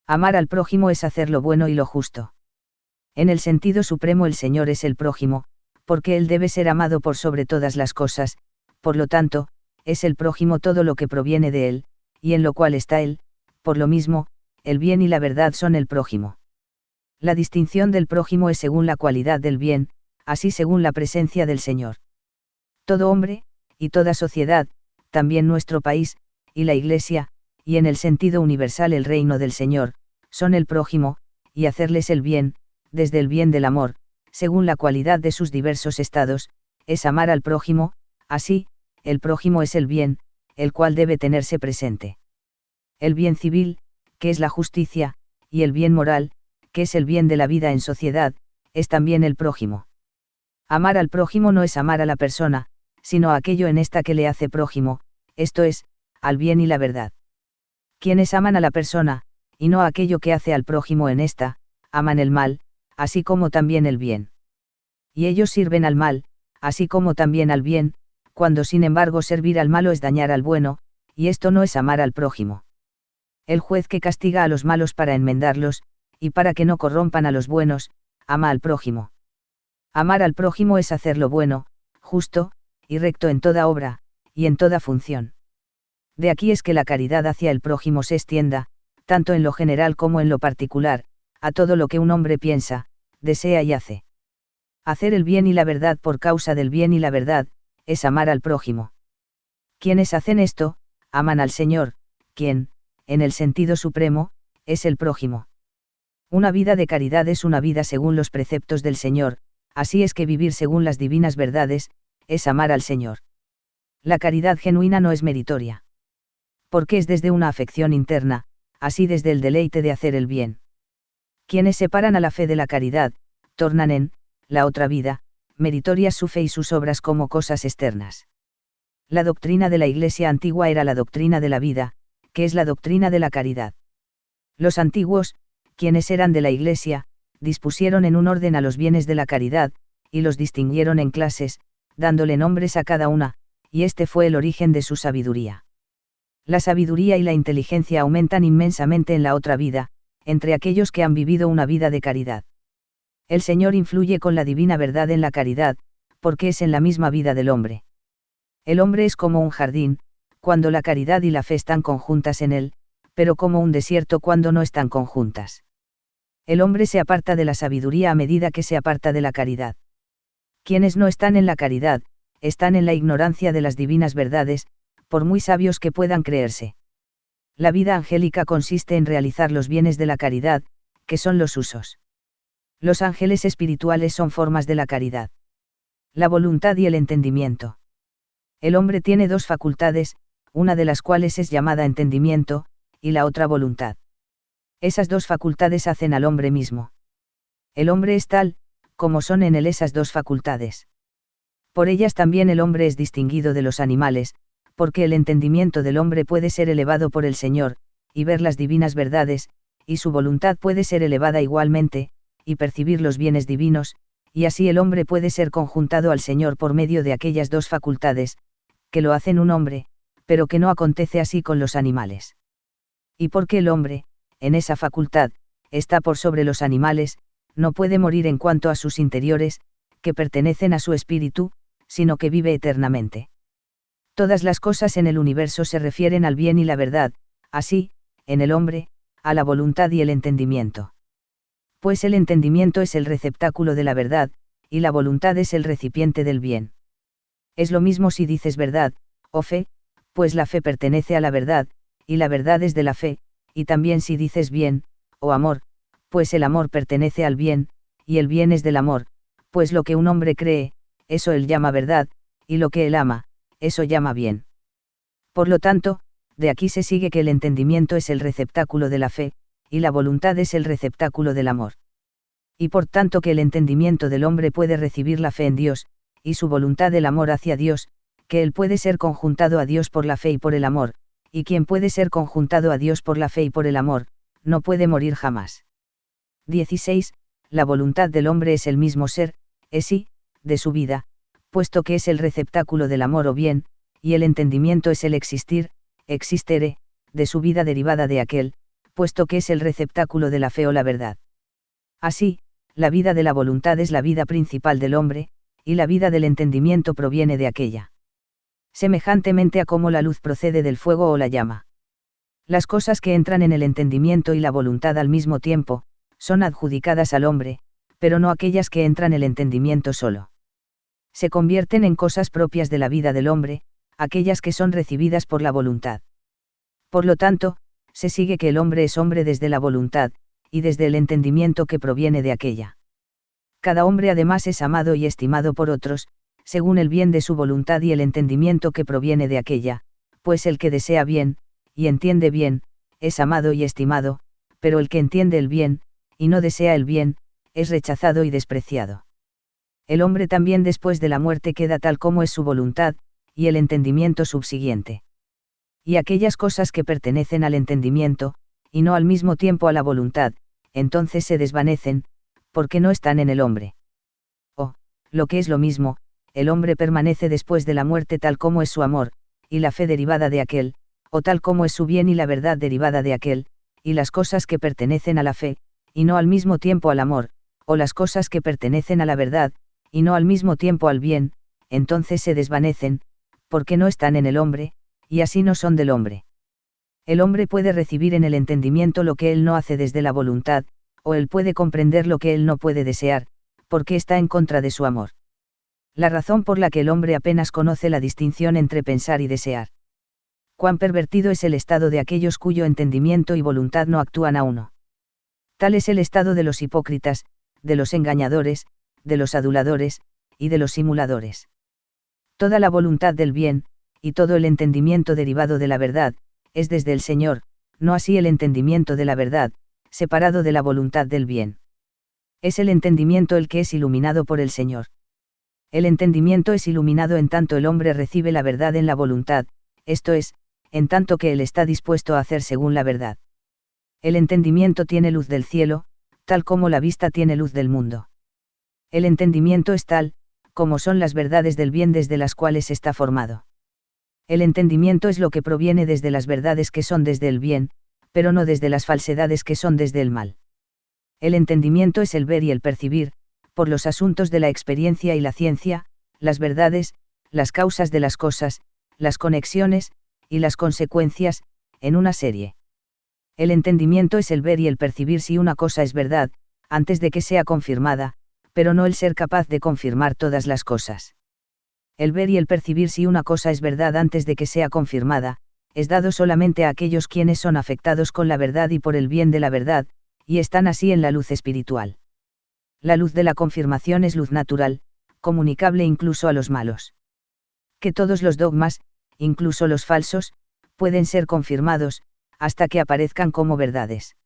Amar al prójimo es hacer lo bueno y lo justo. En el sentido supremo el Señor es el prójimo, porque Él debe ser amado por sobre todas las cosas, por lo tanto, es el prójimo todo lo que proviene de Él, y en lo cual está Él, por lo mismo, el bien y la verdad son el prójimo. La distinción del prójimo es según la cualidad del bien, así según la presencia del Señor. Todo hombre, y toda sociedad, también nuestro país, y la Iglesia, y en el sentido universal el reino del Señor, son el prójimo, y hacerles el bien, desde el bien del amor, según la cualidad de sus diversos estados, es amar al prójimo, así, el prójimo es el bien, el cual debe tenerse presente. El bien civil, que es la justicia, y el bien moral, que es el bien de la vida en sociedad, es también el prójimo. Amar al prójimo no es amar a la persona, sino a aquello en esta que le hace prójimo, esto es, al bien y la verdad. Quienes aman a la persona, y no a aquello que hace al prójimo en esta, aman el mal, así como también el bien. Y ellos sirven al mal, así como también al bien, cuando sin embargo servir al malo es dañar al bueno, y esto no es amar al prójimo. El juez que castiga a los malos para enmendarlos, y para que no corrompan a los buenos, ama al prójimo. Amar al prójimo es hacer lo bueno, justo, y recto en toda obra, y en toda función. De aquí es que la caridad hacia el prójimo se extienda, tanto en lo general como en lo particular, a todo lo que un hombre piensa, desea y hace. Hacer el bien y la verdad por causa del bien y la verdad, es amar al prójimo. Quienes hacen esto, aman al Señor, quien, en el sentido supremo, es el prójimo. Una vida de caridad es una vida según los preceptos del Señor, así es que vivir según las divinas verdades, es amar al Señor. La caridad genuina no es meritoria. Porque es desde una afección interna, así desde el deleite de hacer el bien. Quienes separan a la fe de la caridad, tornan en, la otra vida, meritorias su fe y sus obras como cosas externas. La doctrina de la Iglesia antigua era la doctrina de la vida, que es la doctrina de la caridad. Los antiguos, quienes eran de la Iglesia, dispusieron en un orden a los bienes de la caridad, y los distinguieron en clases, dándole nombres a cada una, y este fue el origen de su sabiduría. La sabiduría y la inteligencia aumentan inmensamente en la otra vida, entre aquellos que han vivido una vida de caridad. El Señor influye con la divina verdad en la caridad, porque es en la misma vida del hombre. El hombre es como un jardín, cuando la caridad y la fe están conjuntas en él, pero como un desierto cuando no están conjuntas. El hombre se aparta de la sabiduría a medida que se aparta de la caridad. Quienes no están en la caridad, están en la ignorancia de las divinas verdades, por muy sabios que puedan creerse. La vida angélica consiste en realizar los bienes de la caridad, que son los usos. Los ángeles espirituales son formas de la caridad. La voluntad y el entendimiento. El hombre tiene dos facultades, una de las cuales es llamada entendimiento, y la otra voluntad. Esas dos facultades hacen al hombre mismo. El hombre es tal, como son en él esas dos facultades. Por ellas también el hombre es distinguido de los animales, porque el entendimiento del hombre puede ser elevado por el Señor, y ver las divinas verdades, y su voluntad puede ser elevada igualmente, y percibir los bienes divinos, y así el hombre puede ser conjuntado al Señor por medio de aquellas dos facultades, que lo hacen un hombre, pero que no acontece así con los animales. Y porque el hombre, en esa facultad, está por sobre los animales, no puede morir en cuanto a sus interiores, que pertenecen a su espíritu, sino que vive eternamente. Todas las cosas en el universo se refieren al bien y la verdad, así, en el hombre, a la voluntad y el entendimiento. Pues el entendimiento es el receptáculo de la verdad, y la voluntad es el recipiente del bien. Es lo mismo si dices verdad, o fe, pues la fe pertenece a la verdad, y la verdad es de la fe, y también si dices bien, o amor, pues el amor pertenece al bien, y el bien es del amor, pues lo que un hombre cree, eso él llama verdad, y lo que él ama, eso llama bien. Por lo tanto, de aquí se sigue que el entendimiento es el receptáculo de la fe, y la voluntad es el receptáculo del amor. Y por tanto que el entendimiento del hombre puede recibir la fe en Dios, y su voluntad el amor hacia Dios, que él puede ser conjuntado a Dios por la fe y por el amor, y quien puede ser conjuntado a Dios por la fe y por el amor, no puede morir jamás. 16. La voluntad del hombre es el mismo ser, es sí, de su vida, puesto que es el receptáculo del amor o bien, y el entendimiento es el existir, existere, de su vida derivada de aquel, puesto que es el receptáculo de la fe o la verdad. Así, la vida de la voluntad es la vida principal del hombre, y la vida del entendimiento proviene de aquella. Semejantemente a cómo la luz procede del fuego o la llama. Las cosas que entran en el entendimiento y la voluntad al mismo tiempo, son adjudicadas al hombre, pero no aquellas que entran el entendimiento solo. Se convierten en cosas propias de la vida del hombre, aquellas que son recibidas por la voluntad. Por lo tanto, se sigue que el hombre es hombre desde la voluntad, y desde el entendimiento que proviene de aquella. Cada hombre además es amado y estimado por otros, según el bien de su voluntad y el entendimiento que proviene de aquella, pues el que desea bien, y entiende bien, es amado y estimado, pero el que entiende el bien, y no desea el bien, es rechazado y despreciado. El hombre también después de la muerte queda tal como es su voluntad, y el entendimiento subsiguiente. Y aquellas cosas que pertenecen al entendimiento, y no al mismo tiempo a la voluntad, entonces se desvanecen, porque no están en el hombre. O, lo que es lo mismo, el hombre permanece después de la muerte tal como es su amor, y la fe derivada de aquel, o tal como es su bien y la verdad derivada de aquel, y las cosas que pertenecen a la fe, y no al mismo tiempo al amor, o las cosas que pertenecen a la verdad, y no al mismo tiempo al bien, entonces se desvanecen, porque no están en el hombre, y así no son del hombre. El hombre puede recibir en el entendimiento lo que él no hace desde la voluntad, o él puede comprender lo que él no puede desear, porque está en contra de su amor. La razón por la que el hombre apenas conoce la distinción entre pensar y desear. Cuán pervertido es el estado de aquellos cuyo entendimiento y voluntad no actúan a uno. Tal es el estado de los hipócritas, de los engañadores, de los aduladores, y de los simuladores. Toda la voluntad del bien, y todo el entendimiento derivado de la verdad, es desde el Señor, no así el entendimiento de la verdad, separado de la voluntad del bien. Es el entendimiento el que es iluminado por el Señor. El entendimiento es iluminado en tanto el hombre recibe la verdad en la voluntad, esto es, en tanto que él está dispuesto a hacer según la verdad. El entendimiento tiene luz del cielo, tal como la vista tiene luz del mundo. El entendimiento es tal, como son las verdades del bien desde las cuales está formado. El entendimiento es lo que proviene desde las verdades que son desde el bien, pero no desde las falsedades que son desde el mal. El entendimiento es el ver y el percibir, por los asuntos de la experiencia y la ciencia, las verdades, las causas de las cosas, las conexiones, y las consecuencias, en una serie. El entendimiento es el ver y el percibir si una cosa es verdad, antes de que sea confirmada, pero no el ser capaz de confirmar todas las cosas. El ver y el percibir si una cosa es verdad antes de que sea confirmada, es dado solamente a aquellos quienes son afectados con la verdad y por el bien de la verdad, y están así en la luz espiritual. La luz de la confirmación es luz natural, comunicable incluso a los malos. Que todos los dogmas, incluso los falsos, pueden ser confirmados, hasta que aparezcan como verdades.